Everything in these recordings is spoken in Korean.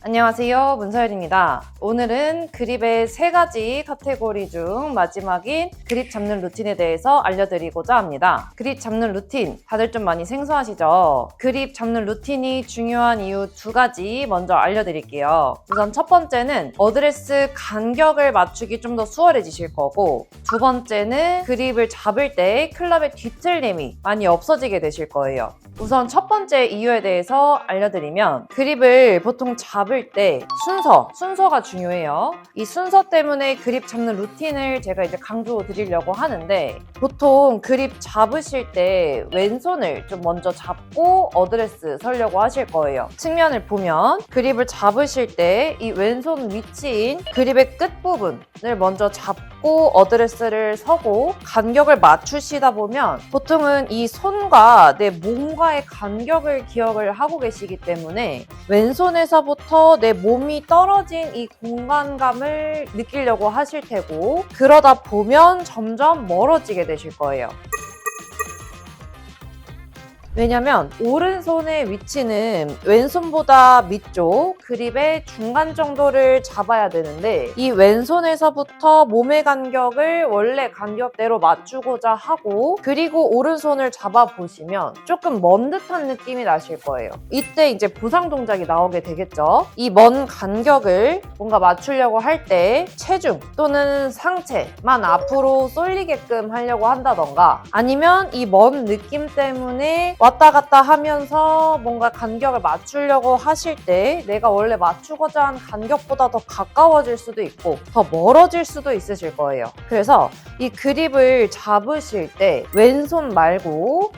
안녕하세요, 문서열입니다. 오늘은 그립의 3가지 카테고리 중 마지막인 그립 잡는 루틴에 대해서 알려드리고자 합니다. 그립 잡는 루틴, 다들 좀 많이 생소하시죠? 그립 잡는 루틴이 중요한 이유 2가지 먼저 알려드릴게요. 우선 첫 번째는 어드레스 간격을 맞추기 좀 더 수월해지실 거고, 두 번째는 그립을 잡을 때 클럽의 뒤틀림이 많이 없어지게 되실 거예요. 우선 첫 번째 이유에 대해서 알려드리면, 그립을 보통 잡을 때 순서가 중요해요. 이 순서 때문에 그립 잡는 루틴을 제가 이제 강조드리려고 하는데, 보통 그립 잡으실 때 왼손을 좀 먼저 잡고 어드레스 서려고 하실 거예요. 측면을 보면 그립을 잡으실 때 이 왼손 위치인 그립의 끝부분을 먼저 잡고 어드레스를 서고 간격을 맞추시다 보면 보통은 이 손과 내 몸과의 간격을 기억을 하고 계시기 때문에 왼손에서부터 내 몸이 떨어진 이 공간감을 느끼려고 하실 테고, 그러다 보면 점점 멀어지게 되실 거예요. 왜냐면 오른손의 위치는 왼손보다 밑쪽 그립의 중간 정도를 잡아야 되는데, 이 왼손에서부터 몸의 간격을 원래 간격대로 맞추고자 하고, 그리고 오른손을 잡아보시면 조금 먼 듯한 느낌이 나실 거예요. 이때 이제 부상 동작이 나오게 되겠죠. 이 먼 간격을 뭔가 맞추려고 할 때 체중 또는 상체만 앞으로 쏠리게끔 하려고 한다던가, 아니면 이 먼 느낌 때문에 왔다 갔다 하면서 뭔가 간격을 맞추려고 하실 때 내가 원래 맞추고자 한 간격보다 더 가까워질 수도 있고 더 멀어질 수도 있으실 거예요. 그래서 이 그립을 잡으실 때 왼손 말고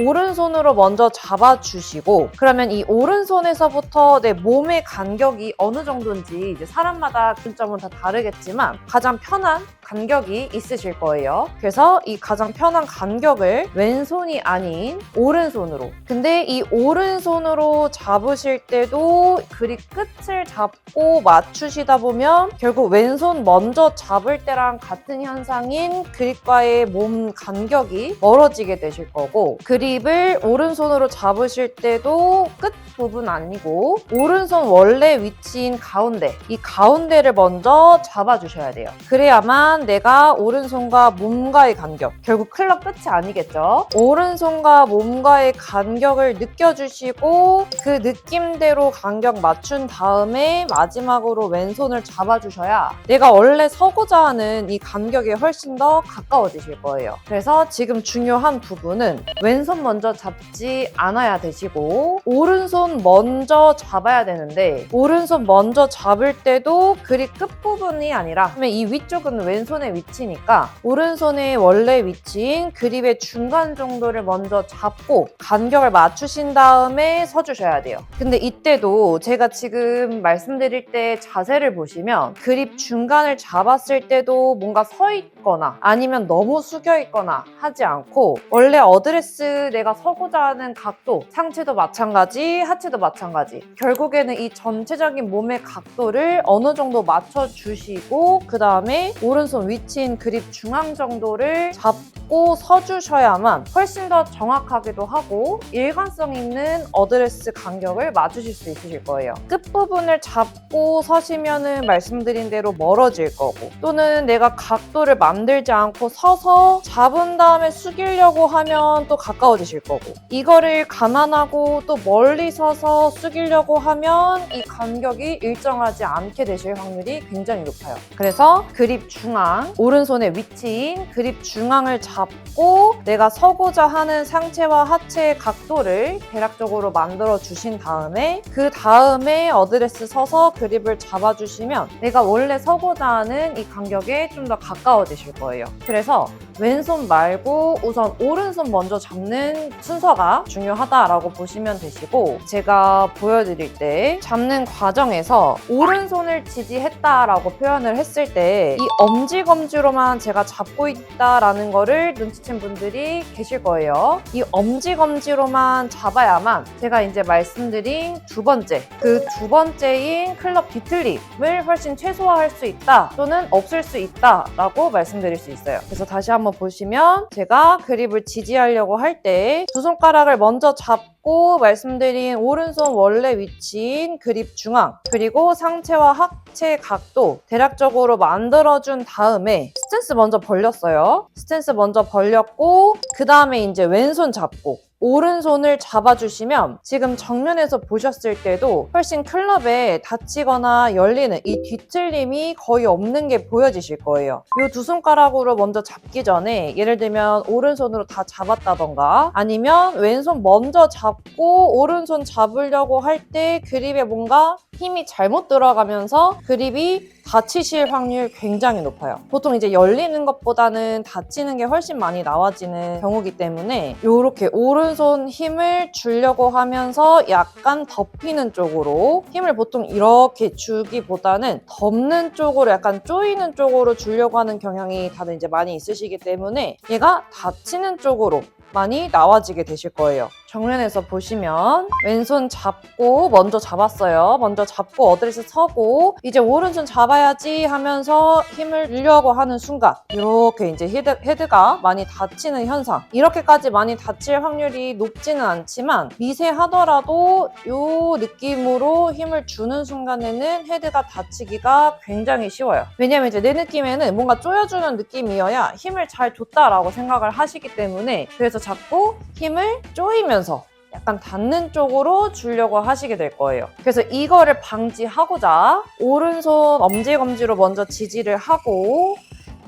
오른손으로 먼저 잡아주시고, 그러면 이 오른손에서부터 내 몸의 간격이 어느 정도인지 이제 사람마다 기준점은 다 다르겠지만 가장 편한 간격이 있으실 거예요. 그래서 이 가장 편한 간격을 왼손이 아닌 오른손으로, 근데 이 오른손으로 잡으실 때도 그립 끝을 잡고 맞추시다 보면 결국 왼손 먼저 잡을 때랑 같은 현상인 그립과의 몸 간격이 멀어지게 되실 거고, 그립을 오른손으로 잡으실 때도 끝 부분 아니고 오른손 원래 위치인 가운데, 이 가운데를 먼저 잡아주셔야 돼요. 그래야만 내가 오른손과 몸과의 간격, 결국 클럽 끝이 아니겠죠. 오른손과 몸과의 간격을 느껴주시고 그 느낌대로 간격 맞춘 다음에 마지막으로 왼손을 잡아주셔야 내가 원래 서고자 하는 이 간격에 훨씬 더 가까워지실 거예요. 그래서 지금 중요한 부분은 왼손 먼저 잡지 않아야 되시고 오른손 먼저 잡아야 되는데, 오른손 먼저 잡을 때도 그립 끝부분이 아니라, 그러면 이 위쪽은 왼손의 위치니까 오른손의 원래 위치인 그립의 중간 정도를 먼저 잡고 간격을 맞추신 다음에 서주셔야 돼요. 근데 이때도 제가 지금 말씀드릴 때 자세를 보시면 그립 중간을 잡았을 때도 뭔가 서 있거나 아니면 너무 숙여 있거나 하지 않고, 원래 어드레스 내가 서고자 하는 각도, 상체도 마찬가지, 하체도 마찬가지, 결국에는 이 전체적인 몸의 각도를 어느 정도 맞춰주시고 그 다음에 오른손 위치인 그립 중앙 정도를 잡고 서주셔야만 훨씬 더 정확하기도 하고 일관성 있는 어드레스 간격을 맞추실 수 있으실 거예요. 끝부분을 잡고 서시면은 말씀드린 대로 멀어질 거고, 또는 내가 각도를 만들지 않고 서서 잡은 다음에 숙이려고 하면 또 가까워지실 거고, 이거를 감안하고 또 멀리 서서 숙이려고 하면 이 간격이 일정하지 않게 되실 확률이 굉장히 높아요. 그래서 그립 중앙, 오른손의 위치인 그립 중앙을 잡고 내가 서고자 하는 상체와 하체의 각도를 대략적으로 만들어 주신 다음에 그 다음에 어드레스 서서 그립을 잡아주시면 내가 원래 서고자 하는 이 간격에 좀 더 가까워지실 거예요. 그래서 왼손 말고 우선 오른손 먼저 잡는 순서가 중요하다라고 보시면 되시고, 제가 보여드릴 때 잡는 과정에서 오른손을 지지했다라고 표현을 했을 때 이 엄지검지로만 제가 잡고 있다라는 거를 눈치챈 분들이 계실 거예요. 이 엄지검지로만 잡아야만 제가 이제 말씀드린 두 번째인 클럽 뒤틀림을 훨씬 최소화할 수 있다 또는 없앨 수 있다라고 말씀드릴 수 있어요. 그래서 다시 한번 보시면 제가 그립을 지지하려고 할 때 두 손가락을 먼저 잡고 잡고 말씀드린 오른손 원래 위치인 그립 중앙 그리고 상체와 하체 각도 대략적으로 만들어준 다음에 스탠스 먼저 벌렸어요. 스탠스 먼저 벌렸고 그 다음에 이제 왼손 잡고 오른손을 잡아주시면 지금 정면에서 보셨을 때도 훨씬 클럽에 닫히거나 열리는 이 뒤틀림이 거의 없는 게 보여지실 거예요. 이 두 손가락으로 먼저 잡기 전에 예를 들면 오른손으로 다 잡았다던가 아니면 왼손 먼저 잡고 오른손 잡으려고 할 때 그립에 뭔가 힘이 잘못 들어가면서 그립이 다치실 확률 굉장히 높아요. 보통 이제 열리는 것보다는 다치는 게 훨씬 많이 나와지는 경우이기 때문에 이렇게 오른손 힘을 주려고 하면서 약간 덮이는 쪽으로 힘을 보통 이렇게 주기보다는 덮는 쪽으로 약간 조이는 쪽으로 주려고 하는 경향이 다들 이제 많이 있으시기 때문에 얘가 다치는 쪽으로 많이 나와지게 되실 거예요. 정면에서 보시면 왼손 잡고 먼저 잡았어요. 먼저 잡고 어드레스 서고 이제 오른손 잡아야지 하면서 힘을 주려고 하는 순간 이렇게 이제 헤드가 많이 다치는 현상. 이렇게까지 많이 다칠 확률이 높지는 않지만 미세하더라도 이 느낌으로 힘을 주는 순간에는 헤드가 다치기가 굉장히 쉬워요. 왜냐면 이제 내 느낌에는 뭔가 조여주는 느낌이어야 힘을 잘 줬다라고 생각을 하시기 때문에 그래서 자꾸 힘을 조이면서 약간 닿는 쪽으로 주려고 하시게 될 거예요. 그래서 이거를 방지하고자 오른손 엄지검지로 먼저 지지를 하고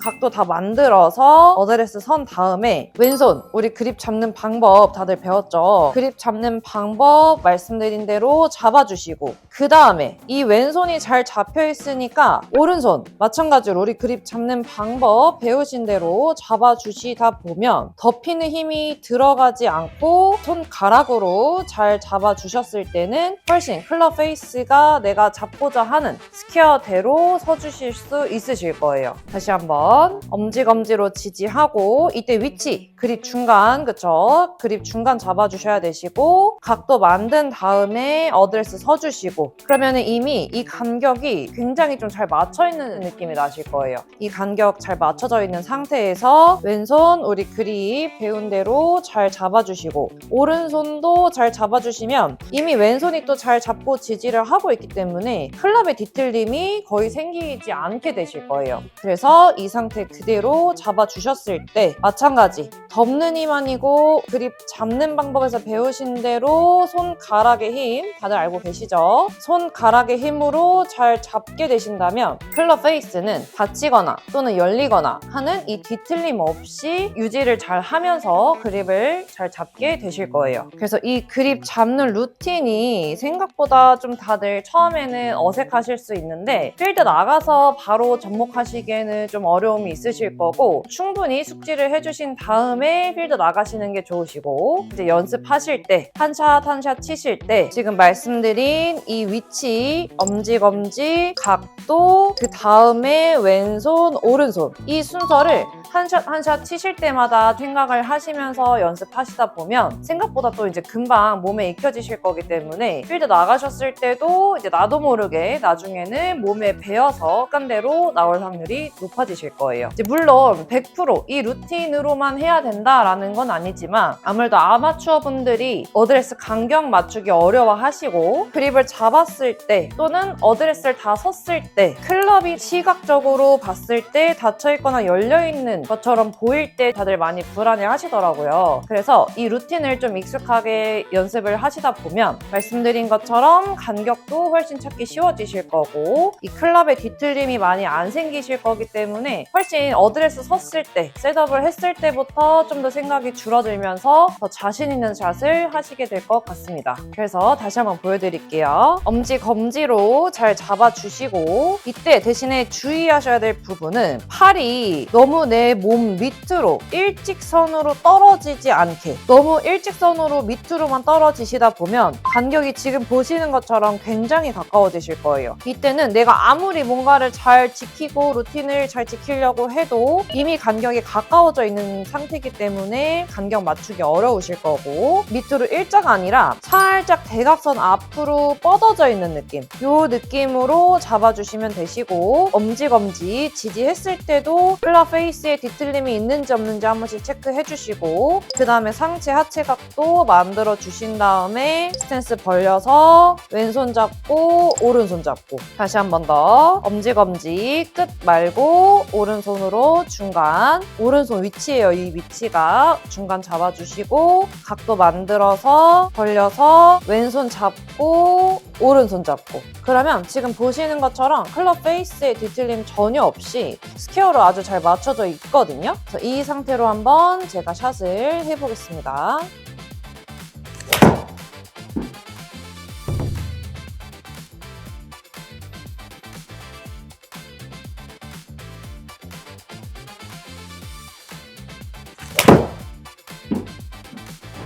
각도 다 만들어서 어드레스 선 다음에 왼손 우리 그립 잡는 방법 다들 배웠죠? 그립 잡는 방법 말씀드린 대로 잡아주시고 그 다음에 이 왼손이 잘 잡혀 있으니까 오른손 마찬가지로 우리 그립 잡는 방법 배우신 대로 잡아주시다 보면 덮이는 힘이 들어가지 않고 손가락으로 잘 잡아주셨을 때는 훨씬 클럽 페이스가 내가 잡고자 하는 스퀘어대로 서주실 수 있으실 거예요. 다시 한번 엄지검지로 지지하고 이때 위치 그립 중간 그쵸? 그립 중간 잡아주셔야 되시고 각도 만든 다음에 어드레스 서주시고 그러면 이미 이 간격이 굉장히 좀 잘 맞춰있는 느낌이 나실 거예요. 이 간격 잘 맞춰져 있는 상태에서 왼손 우리 그립 배운 대로 잘 잡아주시고 오른손도 잘 잡아주시면 이미 왼손이 또 잘 잡고 지지를 하고 있기 때문에 클럽의 뒤틀림이 거의 생기지 않게 되실 거예요. 그래서 이 상태 그대로 잡아주셨을 때 마찬가지 덮는 힘 아니고 그립 잡는 방법에서 배우신 대로 손가락의 힘 다들 알고 계시죠? 손가락의 힘으로 잘 잡게 되신다면 클럽 페이스는 닫히거나 또는 열리거나 하는 이 뒤틀림 없이 유지를 잘 하면서 그립을 잘 잡게 되실 거예요. 그래서 이 그립 잡는 루틴이 생각보다 좀 다들 처음에는 어색하실 수 있는데 필드 나가서 바로 접목하시기에는 좀 어려움이 있으실 거고 충분히 숙지를 해주신 다음에 필드 나가시는 게 좋으시고 이제 연습하실 때 한 샷 한 샷 치실 때 지금 말씀드린 이 위치 엄지검지 각도 그 다음에 왼손 오른손 이 순서를 한 샷 한 샷 치실 때마다 생각을 하시면서 연습하시다 보면 생각보다 또 이제 금방 몸에 익혀지실 거기 때문에 필드 나가셨을 때도 이제 나도 모르게 나중에는 몸에 배어서 습관대로 나올 확률이 높아지실 거예요. 이제 물론 100% 이 루틴으로만 해야 된다라는 건 아니지만 아무래도 아마추어 분들이 어드레스 간격 맞추기 어려워하시고 그립을 잡았을 때 또는 어드레스를 다 섰을 때 클럽이 시각적으로 봤을 때 닫혀있거나 열려있는 것처럼 보일 때 다들 많이 불안해 하시더라고요. 그래서 이 루틴을 좀 익숙하게 연습을 하시다 보면 말씀드린 것처럼 간격도 훨씬 찾기 쉬워지실 거고 이 클럽의 뒤틀림이 많이 안 생기실 거기 때문에 훨씬 어드레스 섰을 때 셋업을 했을 때부터 좀 더 생각이 줄어들면서 더 자신 있는 샷을 하시게 될 것 같습니다. 그래서 다시 한번 보여드릴게요. 엄지 검지로 잘 잡아주시고 이때 대신에 주의하셔야 될 부분은 팔이 너무 내 몸 밑으로 일직선으로 떨어지지 않게 너무 일직선으로 밑으로만 떨어지시다 보면 간격이 지금 보시는 것처럼 굉장히 가까워지실 거예요. 이때는 내가 아무리 뭔가를 잘 지키고 루틴을 잘 지키려고 해도 이미 간격이 가까워져 있는 상태이기 때문에 간격 맞추기 어려우실 거고 밑으로 일자가 아니라 살짝 대각선 앞으로 뻗어져 있는 느낌 이 느낌으로 잡아주시면 되시고 엄지검지 지지했을 때도 클럽 페이스에 페이스에 뒤틀림이 있는지 없는지 한 번씩 체크해 주시고 그 다음에 상체 하체 각도 만들어 주신 다음에 스탠스 벌려서 왼손 잡고 오른손 잡고 다시 한 번 더 엄지검지 끝 말고 오른손으로 중간 오른손 위치예요. 이 위치가 중간 잡아주시고 각도 만들어서 벌려서 왼손 잡고 오른손 잡고 그러면 지금 보시는 것처럼 클럽 페이스에 뒤틀림 전혀 없이 스퀘어로 아주 잘 맞춰져 있거든요. 그래서 이 상태로 한번 제가 샷을 해보겠습니다.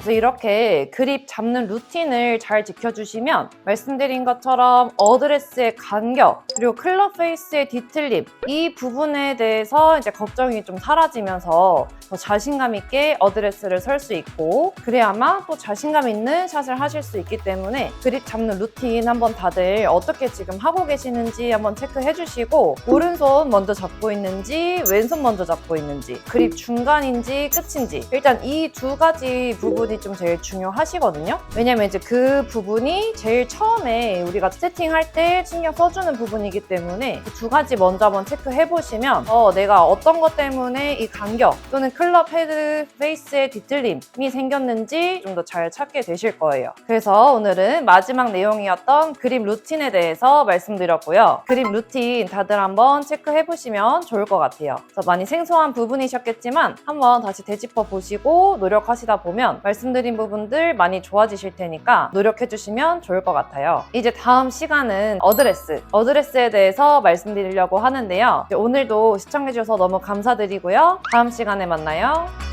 그래서 이렇게 그립 잡는 루틴을 잘 지켜주시면 말씀드린 것처럼 어드레스의 간격 그리고 클럽 페이스의 뒤틀림 이 부분에 대해서 이제 걱정이 좀 사라지면서 더 자신감 있게 어드레스를 설 수 있고 그래야만 또 자신감 있는 샷을 하실 수 있기 때문에 그립 잡는 루틴 한번 다들 어떻게 지금 하고 계시는지 한번 체크해 주시고 오른손 먼저 잡고 있는지 왼손 먼저 잡고 있는지 그립 중간인지 끝인지 일단 이 두 가지 부분이 좀 제일 중요하시거든요. 왜냐면 이제 그 부분이 제일 처음에 우리가 세팅할 때 신경 써주는 부분이기 때문에 그 두 가지 먼저 한번 체크해 보시면 내가 어떤 것 때문에 이 간격 또는 클럽 헤드 페이스의 뒤틀림이 생겼는지 좀 더 잘 찾게 되실 거예요. 그래서 오늘은 마지막 내용이었던 그립 루틴에 대해서 말씀드렸고요. 그립 루틴 다들 한번 체크해 보시면 좋을 것 같아요. 그래서 많이 생소한 부분이셨겠지만 한번 다시 되짚어 보시고 노력하시다 보면 말씀드린 부분들 많이 좋아지실 테니까 노력해 주시면 좋을 것 같아요. 이제 다음 시간은 어드레스에 대해서 말씀드리려고 하는데요. 오늘도 시청해 주셔서 너무 감사드리고요. 다음 시간에 만나요.